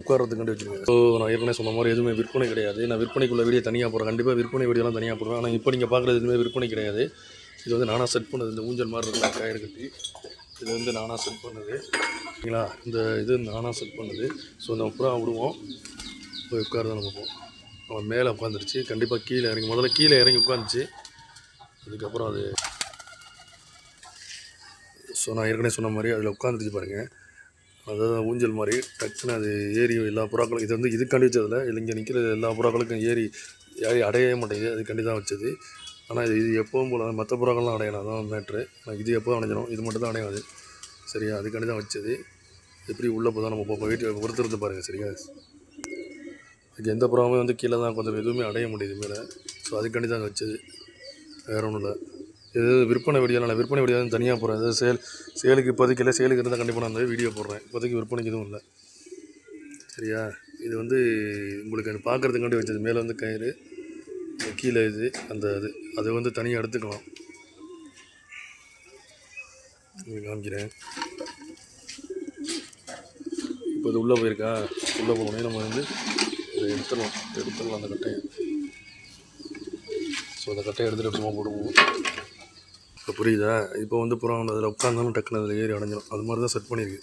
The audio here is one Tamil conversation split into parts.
உட்காரத்துக்காண்டி வச்சுருக்கேன். ஸோ நான் ஏற்கனவே சொன்ன மாதிரி எதுவுமே விற்பனை கிடையாது. நான் விற்பனைக்குள்ள வீடியோ தனியாக போடுறேன், கண்டிப்பாக விற்பனை வீடியோலாம் தனியாக போடுவேன். ஆனால் இப்போ நீங்கள் பார்க்குறது எதுவுமே விற்பனை கிடையாது. இது வந்து நானாக செட் பண்ணது. இந்த ஊஞ்சல் மாதிரி இருக்குல்ல கயிறு கட்டி, இது வந்து நானாக செட் பண்ணது சரிங்களா. இந்த இது நானாக செட் பண்ணது. ஸோ நம்ம புறா விடுவோம், போய் உட்கார நம்ம போவோம். அவன் மேலே உட்காந்துருச்சு, கண்டிப்பாக கீழே இறங்கி முதல்ல கீழே இறங்கி உட்காந்துச்சு. அதுக்கப்புறம் அது ஸோ நான் ஏற்கனவே சொன்ன மாதிரி அதில் உட்காந்துருச்சு பாருங்கள். அதாவது ஊஞ்சல் மாதிரி டக்குன்னு அது ஏறி எல்லா புறாக்களும் இது வந்து இதுக்காண்டி வச்சதில்ல. இல்லை இங்கே நிற்கிற எல்லா புறாக்களுக்கும் ஏறி அடையவே மாட்டேங்குது, அதுக்காண்டி தான் வச்சது. ஆனால் இது எப்பவும் போல் மற்ற புறாக்கள்லாம் அடையலாம், அதான் மேட்ரு. ஆனால் இது எப்போவும் அடைஞ்சிடும், இது மட்டும் தான் அடையாது சரியா. அதுக்காண்டி தான் வச்சது. எப்படி உள்ளே போய் தான் நம்ம போப்போம், வீட்டில் பொறுத்திருந்து பாருங்கள் சரியா. இது எந்த புறாவுமே வந்து கீழே தான் கொஞ்சம் எதுவுமே அடைய முடியுது மேலே. ஸோ அதுக்காண்டி தான் வச்சது, வேறு ஒன்றும் இல்லை. இது விற்பனை வீடியோலாம் இல்லை, விற்பனை வீடியோ தான் தனியாக போடுறேன். இது சேலுக்கு இப்போதைக்கு இல்லை, சேலுக்கு இருந்தால் கண்டிப்பாக நான் அந்த வீடியோ போடுறேன். இப்போதைக்கு விற்பனைக்கு எதுவும் இல்லை சரியா. இது வந்து உங்களுக்கு பார்க்குறதுக்காண்டி வச்சது. மேலே வந்து கயிறு, கீழே இது அந்த அது வந்து தனியாக எடுத்துக்கலாம். காமிக்கிறேன். இப்போ இது உள்ளே போயிருக்கா, உள்ளே போனோடனே நம்ம வந்து இதை எடுத்துடலாம் அந்த கட்டையை. ஸோ அந்த கட்டையை எடுத்துகிட்டு சும்மா போடுவோம். இப்போ புரியுதா. இப்போ வந்து புறா வந்து அதில் உட்காந்தாலும் டக்குன்னு அதில் ஏறி அடைஞ்சிடும். அது மாதிரி தான் செட் பண்ணியிருக்கு.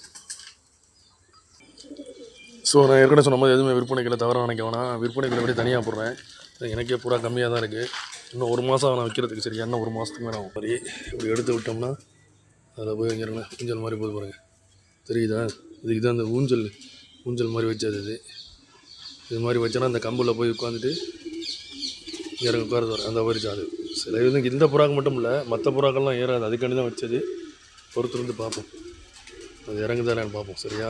ஸோ நான் ஏற்கனவே சொன்ன மாதிரி எதுவுமே விற்பனைகளை தவிர நினைக்க வேணாம், விற்பனைகளை எப்படி தனியாக போடுறேன். எனக்கே புறா கம்மியாக தான் இருக்குது. இன்னும் 1 மாதம் நான் வைக்கிறதுக்கு சரியா. இன்னும் 1 மாதத்துக்கு மேலே ஆகும். சரி இப்படி எடுத்து விட்டோம்னா அதில் போய் வைக்கிறேன். ஊஞ்சல் மாதிரி போது பாருங்கள், தெரியுதா. இதுக்கு தான் அந்த ஊஞ்சல் மாதிரி வச்சது. இது மாதிரி வச்சோன்னா அந்த கம்பில் போய் உட்காந்துட்டு இறங்க உட்காரது வரும். அந்த மாதிரி அது சில இது இந்த புறாக்கு மட்டும் இல்லை, மற்ற புறாக்கள்லாம் ஏறாது. அதுக்காண்டி தான் வச்சது. பொறுத்து வந்து பார்ப்போம், அது இறங்குதானு பார்ப்போம் சரியா.